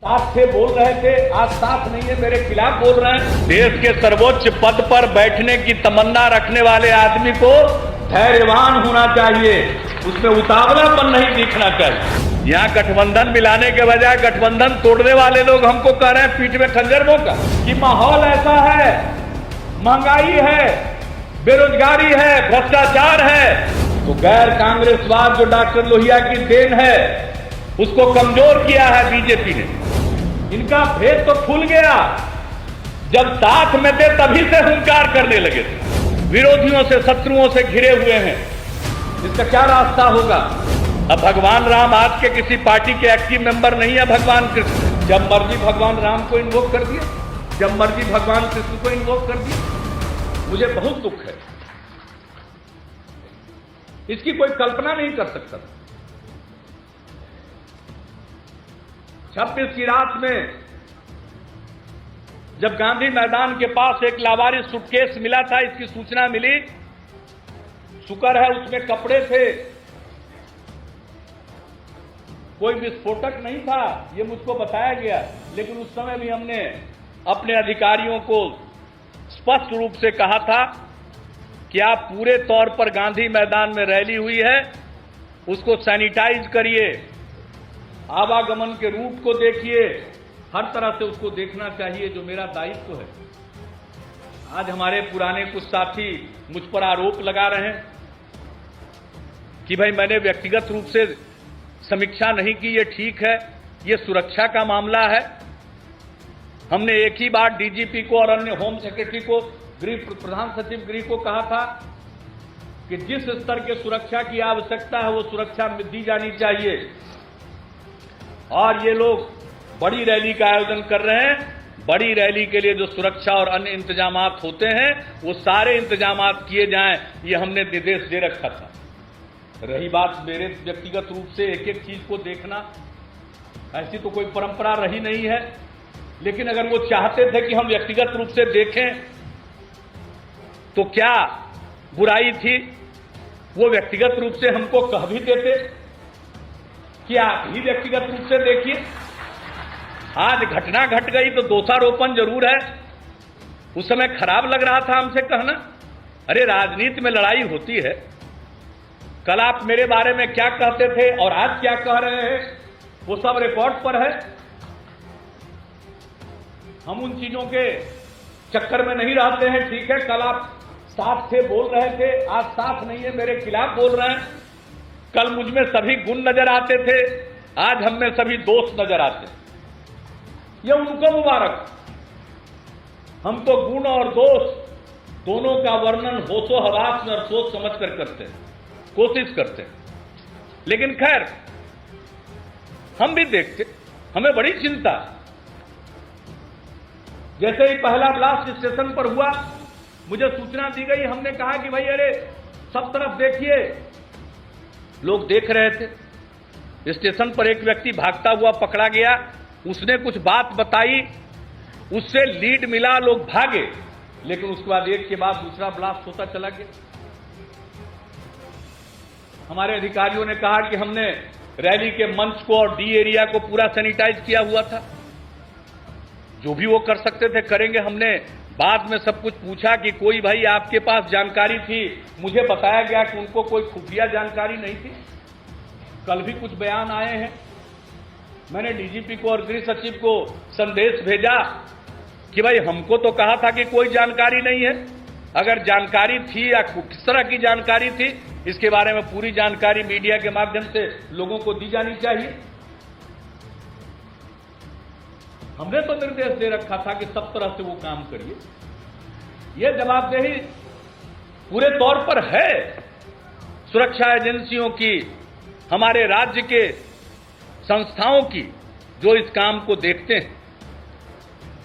साथ थे बोल रहे थे, आज साथ नहीं है, मेरे खिलाफ बोल रहे हैं। देश के सर्वोच्च पद पर बैठने की तमन्ना रखने वाले आदमी को धैर्यवान होना चाहिए, उसमें उतावलापन नहीं दिखना चाहिए। यहाँ गठबंधन मिलाने के बजाय गठबंधन तोड़ने वाले लोग हमको कह रहे हैं पीठ में खंजर भोंका कि माहौल ऐसा है, महंगाई है, बेरोजगारी है, भ्रष्टाचार है। तो गैर कांग्रेसवाद जो डॉक्टर लोहिया की देन है उसको कमजोर किया है बीजेपी ने। इनका भेद तो खुल गया जब साथ में थे तभी से हुंकार करने लगे थे। विरोधियों से, शत्रुओं से घिरे हुए हैं, इसका क्या रास्ता होगा? अब भगवान राम आज के किसी पार्टी के एक्टिव मेंबर नहीं है। भगवान कृष्ण जब मर्जी भगवान राम को इन्वोक कर दिया, जब मर्जी भगवान कृष्ण को इन्वोक कर दिया। मुझे बहुत दुख है, इसकी कोई कल्पना नहीं कर सकता। 26 की रात में जब गांधी मैदान के पास एक लावारिस सूटकेस मिला था, इसकी सूचना मिली, शुक्र है उसमें कपड़े थे, कोई विस्फोटक नहीं था, ये मुझको बताया गया। लेकिन उस समय भी हमने अपने अधिकारियों को स्पष्ट रूप से कहा था कि आप पूरे तौर पर गांधी मैदान में रैली हुई है उसको सैनिटाइज करिए, आवागमन के रूट को देखिए, हर तरह से उसको देखना चाहिए, जो मेरा दायित्व है। आज हमारे पुराने कुछ साथी मुझ पर आरोप लगा रहे हैं कि भाई मैंने व्यक्तिगत रूप से समीक्षा नहीं की। ये ठीक है, ये सुरक्षा का मामला है। हमने एक ही बार डीजीपी को और अन्य होम सेक्रेटरी को, गृह प्रधान सचिव गृह को कहा था कि जिस स्तर के सुरक्षा की आवश्यकता है वो सुरक्षा दी जानी चाहिए। और ये लोग बड़ी रैली का आयोजन कर रहे हैं। बड़ी रैली के लिए जो सुरक्षा और अन्य इंतजामात होते हैं वो सारे इंतजामात किए जाएं, ये हमने निर्देश दे रखा था। रही बात मेरे व्यक्तिगत रूप से एक एक चीज को देखना, ऐसी तो कोई परंपरा रही नहीं है। लेकिन अगर वो चाहते थे कि हम व्यक्तिगत रूप से देखें तो क्या बुराई थी? वो व्यक्तिगत रूप से हमको कह भी देते कि आप ही व्यक्तिगत रूप से देखिए। आज घटना घट गई तो दोषारोपण जरूर है। उस समय खराब लग रहा था हमसे कहना। अरे राजनीति में लड़ाई होती है। कल आप मेरे बारे में क्या कहते थे और आज क्या कह रहे हैं वो सब रिकॉर्ड पर है। हम उन चीजों के चक्कर में नहीं रहते हैं। ठीक है, कल आप साथ थे बोल रहे थे, आज साथ नहीं है, मेरे खिलाफ बोल रहे हैं। कल मुझ में सभी गुण नजर आते थे, आज हम में सभी दोष नजर आते हैं। ये उनको मुबारक। हम तो गुण और दोष दोनों का वर्णन होशो हवास में और सोच समझ कर करते हैं, कोशिश करते हैं। लेकिन खैर हम भी देखते, हमें बड़ी चिंता। जैसे ही पहला ब्लास्ट स्टेशन पर हुआ, मुझे सूचना दी गई, हमने कहा कि भाई अरे सब तरफ देखिए। लोग देख रहे थे। स्टेशन पर एक व्यक्ति भागता हुआ पकड़ा गया, उसने कुछ बात बताई, उससे लीड मिला, लोग भागे। लेकिन उसके बाद एक के बाद दूसरा ब्लास्ट होता चला गया। हमारे अधिकारियों ने कहा कि हमने रैली के मंच को और डी एरिया को पूरा सैनिटाइज किया हुआ था। जो भी वो कर सकते थे करेंगे। हमने बाद में सब कुछ पूछा कि कोई भाई आपके पास जानकारी थी? मुझे बताया गया कि उनको कोई खुफिया जानकारी नहीं थी। कल भी कुछ बयान आए हैं। मैंने डीजीपी को और गृह सचिव को संदेश भेजा कि भाई हमको तो कहा था कि कोई जानकारी नहीं है। अगर जानकारी थी या किस तरह की जानकारी थी, इसके बारे में पूरी जानकारी मीडिया के माध्यम से लोगों को दी जानी चाहिए। हमने तो निर्देश दे रखा था कि सब तरह से वो काम करिए। ये जवाबदेही पूरे तौर पर है सुरक्षा एजेंसियों की, हमारे राज्य के संस्थाओं की, जो इस काम को देखते हैं।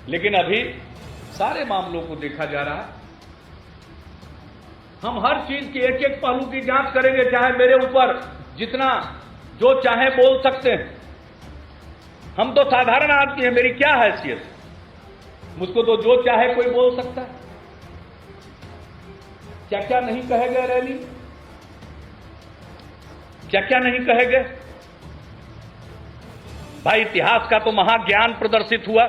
लेकिन अभी सारे मामलों को देखा जा रहा है। हम हर चीज की एक एक पहलू की जांच करेंगे, चाहे मेरे ऊपर जितना जो चाहे बोल सकते हैं। हम तो साधारण आदमी हैं, मेरी क्या हैसियत? मुझको तो जो चाहे कोई बोल सकता है। क्या क्या नहीं कहे गए रैली, क्या क्या नहीं कहे गए। भाई इतिहास का तो महाज्ञान प्रदर्शित हुआ।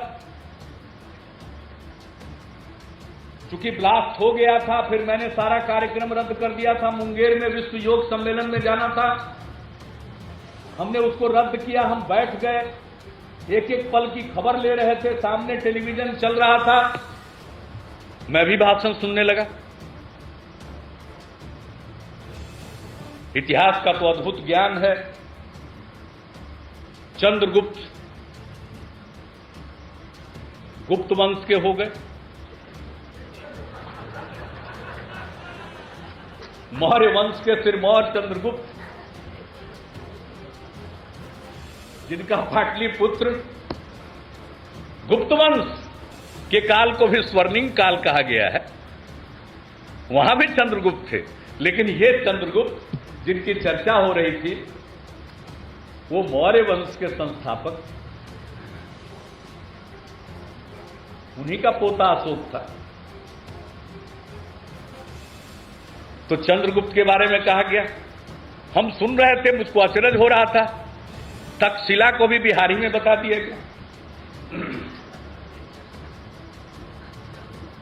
चूंकि ब्लास्ट हो गया था, फिर मैंने सारा कार्यक्रम रद्द कर दिया था। मुंगेर में विश्व योग सम्मेलन में जाना था, हमने उसको रद्द किया। हम बैठ गए, एक एक पल की खबर ले रहे थे, सामने टेलीविजन चल रहा था, मैं भी भाषण सुनने लगा। इतिहास का तो अद्भुत ज्ञान है। चंद्रगुप्त गुप्त वंश के हो गए, मौर्य वंश के सिरमौर चंद्रगुप्त, जिनका पाटलिपुत्र गुप्त वंश के काल को भी स्वर्णिम काल कहा गया है, वहां भी चंद्रगुप्त थे। लेकिन ये चंद्रगुप्त जिनकी चर्चा हो रही थी, वो मौर्य वंश के संस्थापक, उन्हीं का पोता अशोक था। तो चंद्रगुप्त के बारे में कहा गया, हम सुन रहे थे, मुझको अचरज हो रहा था। तक्षशिला को भी बिहारी में बता दिया गया।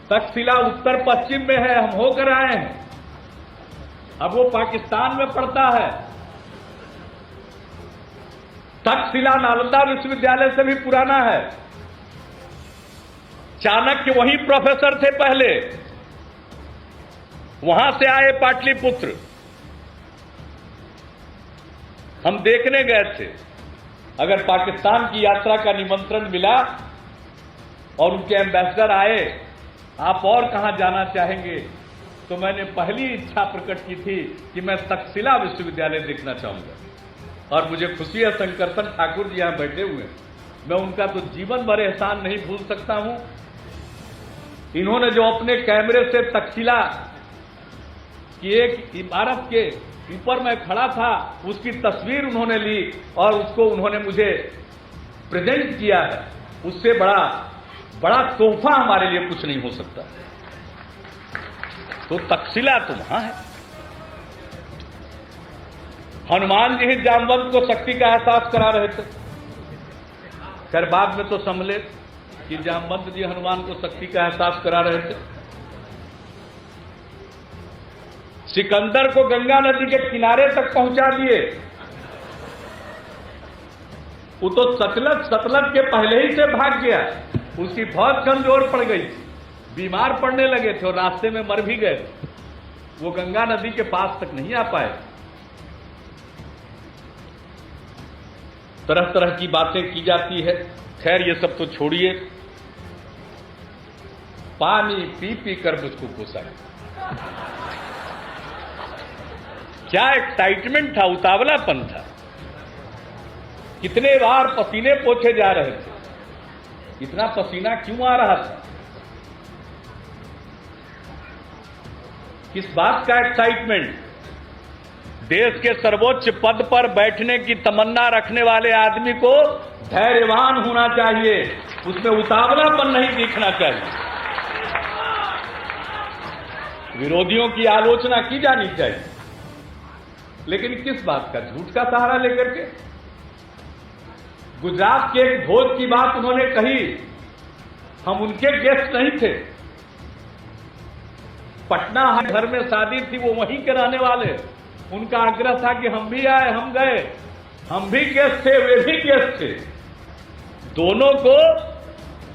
तक्षशिला उत्तर पश्चिम में है, हम होकर आए हैं, अब वो पाकिस्तान में पड़ता है। तक्षशिला नालंदा विश्वविद्यालय से भी पुराना है। चाणक्य वही प्रोफेसर थे पहले, वहां से आए पाटलिपुत्र। हम देखने गए थे, अगर पाकिस्तान की यात्रा का निमंत्रण मिला और उनके एम्बेसडर आए, आप और कहां जाना चाहेंगे, तो मैंने पहली इच्छा प्रकट की थी कि मैं तक्षशिला विश्वविद्यालय देखना चाहूंगा। और मुझे खुशी है, शंकरसन ठाकुर जी यहां बैठे हुए, मैं उनका तो जीवन भर एहसान नहीं भूल सकता हूं। इन्होंने जो अपने कैमरे से तक्षशिला की एक इमारत के ऊपर मैं खड़ा था, उसकी तस्वीर उन्होंने ली और उसको उन्होंने मुझे प्रेजेंट किया है, उससे बड़ा तोहफा हमारे लिए कुछ नहीं हो सकता। तो तक्षशिला तो वहां है। हनुमान जी ही जामवंत को शक्ति का एहसास करा रहे थे। खैर बाद में तो समझे कि जामवंत जी हनुमान को शक्ति का एहसास करा रहे थे। सिकंदर को गंगा नदी के किनारे तक पहुंचा दिए। वो तो सतलज के पहले ही से भाग गया, उसकी फौज कमजोर पड़ गई, बीमार पड़ने लगे थे और रास्ते में मर भी गए। वो गंगा नदी के पास तक नहीं आ पाए। तरह तरह की बातें की जाती है। खैर ये सब तो छोड़िए, पानी पी पी कर मुझको कोसा है। क्या एक्साइटमेंट था, उतावलापन था। कितने बार पसीने पोछे जा रहे थे, इतना पसीना क्यों आ रहा था, किस बात का एक्साइटमेंट। देश के सर्वोच्च पद पर बैठने की तमन्ना रखने वाले आदमी को धैर्यवान होना चाहिए, उसमें उतावलापन नहीं दिखना चाहिए। विरोधियों की आलोचना की जानी चाहिए, लेकिन किस बात का, झूठ का सहारा लेकर के। गुजरात के एक भोज की बात उन्होंने कही, हम उनके गेस्ट नहीं थे। पटना घर में शादी थी, वो वहीं के रहने वाले, उनका आग्रह था कि हम भी आए, हम गए, हम भी गेस्ट थे, वे भी गेस्ट थे। दोनों को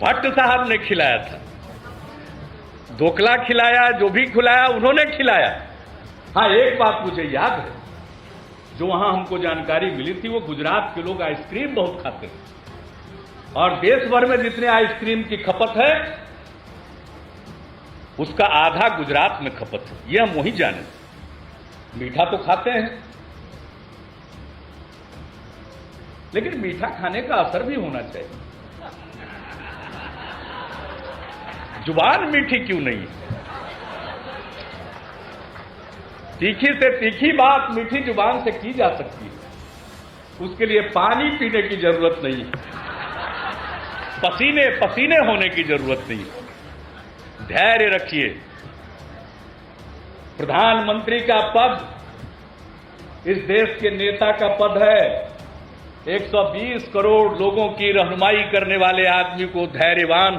भट्ट साहब ने खिलाया था, ढोकला खिलाया, जो भी खिलाया उन्होंने खिलाया। हाँ एक बात मुझे याद है, जो वहां हमको जानकारी मिली थी, वो गुजरात के लोग आइसक्रीम बहुत खाते हैं और देश भर में जितने आइसक्रीम की खपत है उसका आधा गुजरात में खपत है, ये हम वही जाने। मीठा तो खाते हैं, लेकिन मीठा खाने का असर भी होना चाहिए। जुबान मीठी क्यों नहीं है? तीखी से तीखी बात मीठी जुबान से की जा सकती है, उसके लिए पानी पीने की जरूरत नहीं, पसीने पसीने होने की जरूरत नहीं। धैर्य रखिए। प्रधानमंत्री का पद इस देश के नेता का पद है, 120 करोड़ लोगों की रहनुमाई करने वाले आदमी को धैर्यवान